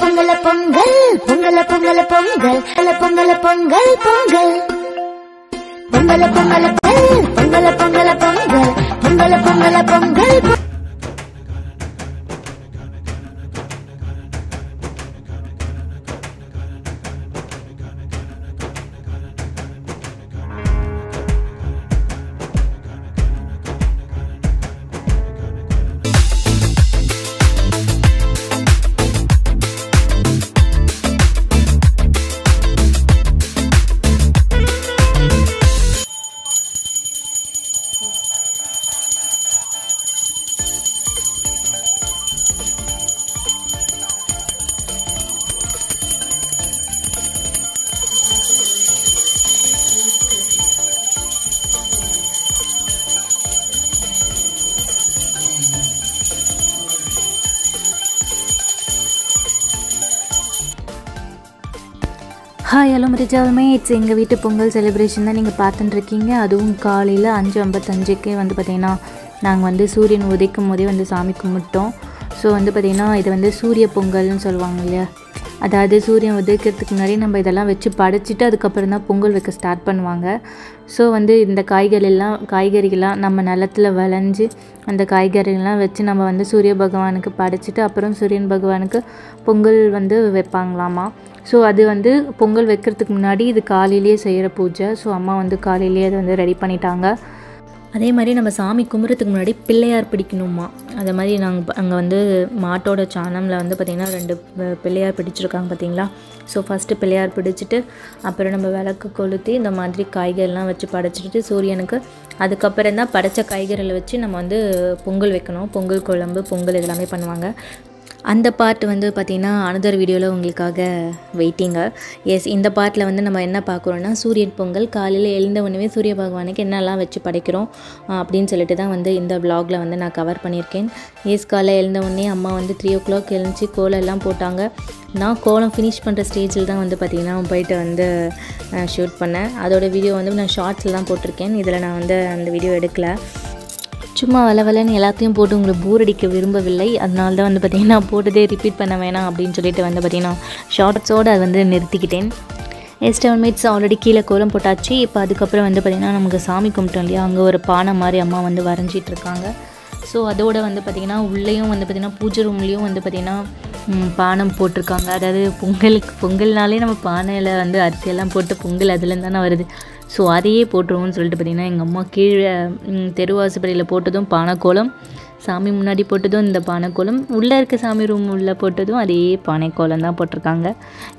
பொங்கல பொங்கல் பொங்கல பொங்கல பொங்கல் பொங்கல பொங்கல் பொங்கல் பொங்கல பொங்கல பொங்கல பொங்கல பொங்கல் பொங்கல பொங்கல பொங்கல் ஹாய் ஹலோ மரிஜாலுமே இட்ஸ் எங்கள் வீட்டு பொங்கல் செலிப்ரேஷன் தான் நீங்கள் பார்த்துட்டுருக்கீங்க. அதுவும் காலையில் 5:55க்கே வந்து பார்த்திங்கன்னா நாங்கள் வந்து சூரியன் உதைக்கும் போதே வந்து சாமி கும்பிட்டோம். ஸோ வந்து பார்த்திங்கன்னா இது வந்து சூரிய பொங்கல்னு சொல்லுவாங்க இல்லையா, அதாவது சூரியன் உதைக்கிறதுக்கு முன்னாடி நம்ம இதெல்லாம் வச்சு படைச்சிட்டு அதுக்கப்புறம் தான் பொங்கல் வைக்க ஸ்டார்ட் பண்ணுவாங்க. ஸோ வந்து இந்த காய்கறிகள்லாம் நம்ம நிலத்தில் விளைஞ்சி அந்த காய்கறிகள்லாம் வச்சு நம்ம வந்து சூரிய பகவானுக்கு படைச்சிட்டு அப்புறம் சூரியன் பகவானுக்கு பொங்கல் வந்து வைப்பாங்களாமா. ஸோ அது வந்து பொங்கல் வைக்கிறதுக்கு முன்னாடி இது காலையிலேயே செய்கிற பூஜை. ஸோ அம்மா வந்து காலையிலேயே அதை வந்து ரெடி பண்ணிட்டாங்க. அதே மாதிரி நம்ம சாமி கும்பிட்றதுக்கு முன்னாடி பிள்ளையார் பிடிக்கணுமா. அதே மாதிரி நாங்கள் அங்கே வந்து மாட்டோட சாணமில் வந்து பார்த்திங்கன்னா 2 பிள்ளையார் பிடிச்சிருக்காங்க பார்த்திங்களா. ஸோ ஃபஸ்ட்டு பிள்ளையார் பிடிச்சிட்டு அப்புறம் நம்ம விளக்கு கொளுத்தி இந்த மாதிரி காய்கறிலாம் வச்சு படைச்சிட்டு சூரியனுக்கு அதுக்கப்புறம் தான் படைத்த காய்கறிகளை வச்சு நம்ம வந்து பொங்கல் வைக்கணும். பொங்கல் குழம்பு பொங்கல் இதெல்லாமே பண்ணுவாங்க. அந்த பார்ட் வந்து பார்த்திங்கன்னா அனதர் வீடியோவில் உங்களுக்காக வெயிட்டிங்க. எஸ், இந்த பார்ட்டில் வந்து நம்ம என்ன பார்க்குறோன்னா சூரியன் பொங்கல் காலையில் எழுந்த உடனே சூரிய பகவானுக்கு என்னெல்லாம் வச்சு படைக்கிறோம் அப்படின்னு சொல்லிட்டு தான் வந்து இந்த விலாகில் வந்து நான் கவர் பண்ணியிருக்கேன். எஸ், காலையில் எழுந்த உடனே அம்மா வந்து 3 o'clock எழுந்துச்சி கோலம் எல்லாம் போட்டாங்க. நான் கோலம் ஃபினிஷ் பண்ணுற ஸ்டேஜில் தான் வந்து பார்த்திங்கன்னா போயிட்டு வந்து ஷூட் பண்ணேன். அதோட வீடியோ வந்து நான் ஷார்ட்ஸில் தான் போட்டிருக்கேன். இதில் நான் வந்து அந்த வீடியோ எடுக்கலை. சும்மா வளவலன்னு எல்லாத்தையும் போட்டு உங்களுக்கு போர் அடிக்க விரும்பவில்லை. அதனால தான் வந்து பார்த்திங்கன்னா போட்டதே ரிப்பீட் பண்ண வேணாம் அப்படின்னு சொல்லிட்டு வந்து பார்த்திங்கன்னா ஷார்ட்ஸோடு அதை வந்து நிறுத்திக்கிட்டேன். 7 minutes ஆல்ரெடி கீழே கோலம் போட்டாச்சு. இப்போ அதுக்கப்புறம் வந்து பார்த்திங்கன்னா நமக்கு சாமி கும்பிட்டோம் இல்லையா, அங்கே ஒரு பானை மாதிரி அம்மா வந்து வரைஞ்சிட்டு இருக்காங்க. ஸோ அதோடு வந்து பார்த்திங்கன்னா உள்ளேயும் வந்து பார்த்திங்கன்னா பூஜை ரூம்லேயும் வந்து பார்த்திங்கன்னா பானம் போட்டிருக்காங்க. அதாவது பொங்கல்னாலே நம்ம பானையில் வந்து அரிசியெல்லாம் போட்டு பொங்கல் அதுலேருந்து தானே வருது. ஸோ அதையே போட்டுருவோம்னு சொல்லிட்டு பார்த்திங்கன்னா எங்கள் அம்மா கீழே தெருவாசுப்படியில் போட்டதும் பானைக்கோலம், சாமி முன்னாடி போட்டதும் இந்த பானைக்கோலம், உள்ளே இருக்க சாமி ரூம் உள்ளே போட்டதும் அதே பானைக்கோலம் தான் போட்டிருக்காங்க.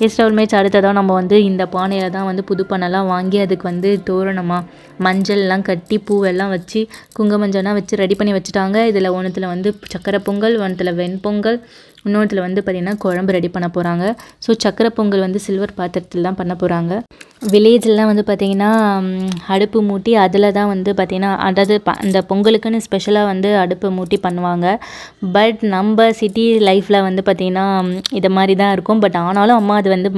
எஸ்டவுல்மேட்ஸ் அடுத்ததாக நம்ம வந்து இந்த பானையில் தான் வந்து புது பானைலாம் வாங்கி அதுக்கு வந்து தோரணமாக மஞ்சள்லாம் கட்டி பூவெல்லாம் வச்சு குங்குமஞ்சள்லாம் வச்சு ரெடி பண்ணி வச்சுட்டாங்க. இதில் ஒன்றுத்தில் வந்து சக்கரை பொங்கல், ஒன்றுத்தில் வெண்பொங்கல், இன்னொருத்தில் வந்து பார்த்திங்கன்னா குழம்பு ரெடி பண்ண போகிறாங்க. ஸோ சக்கரை பொங்கல் வந்து சில்வர் பாத்திரத்தில் தான் பண்ண போகிறாங்க. வில்லேஜ்லாம் வந்து பார்த்திங்கன்னா அடுப்பு மூட்டி அதில் தான் வந்து பார்த்திங்கன்னா அதாவது அந்த பொங்கலுக்குன்னு ஸ்பெஷலாக வந்து அடுப்பு மூட்டி பண்ணுவாங்க. பட் நம்ம சிட்டி லைஃப்பில் வந்து பார்த்திங்கன்னா இதை மாதிரி தான் இருக்கும். பட் ஆனாலும் அம்மா அது வந்து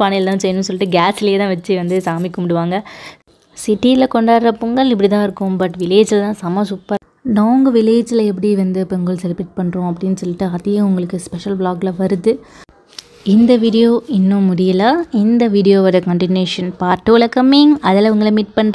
பானையில் தான் செய்யணும்னு சொல்லிட்டு கேஸ்லேயே தான் வச்சு வந்து சாமி கும்பிடுவாங்க. சிட்டியில் கொண்டாடுற பொங்கல் இப்படி தான் இருக்கும். பட் வில்லேஜில் தான் செம்ம சூப்பர். நாங்கள் வில்லேஜில் எப்படி வந்து பொங்கல் செலிப்ரேட் பண்ணுறோம் அப்படின்னு சொல்லிட்டு அதையும் உங்களுக்கு ஸ்பெஷல் vlogல வருது. இந்த வீடியோ இன்னும் முடியலை. இந்த வீடியோவோட கண்டினியூஷன் பார்ட் 2ல கம்மிங். அதில் உங்களை மீட் பண்ணுறேன்.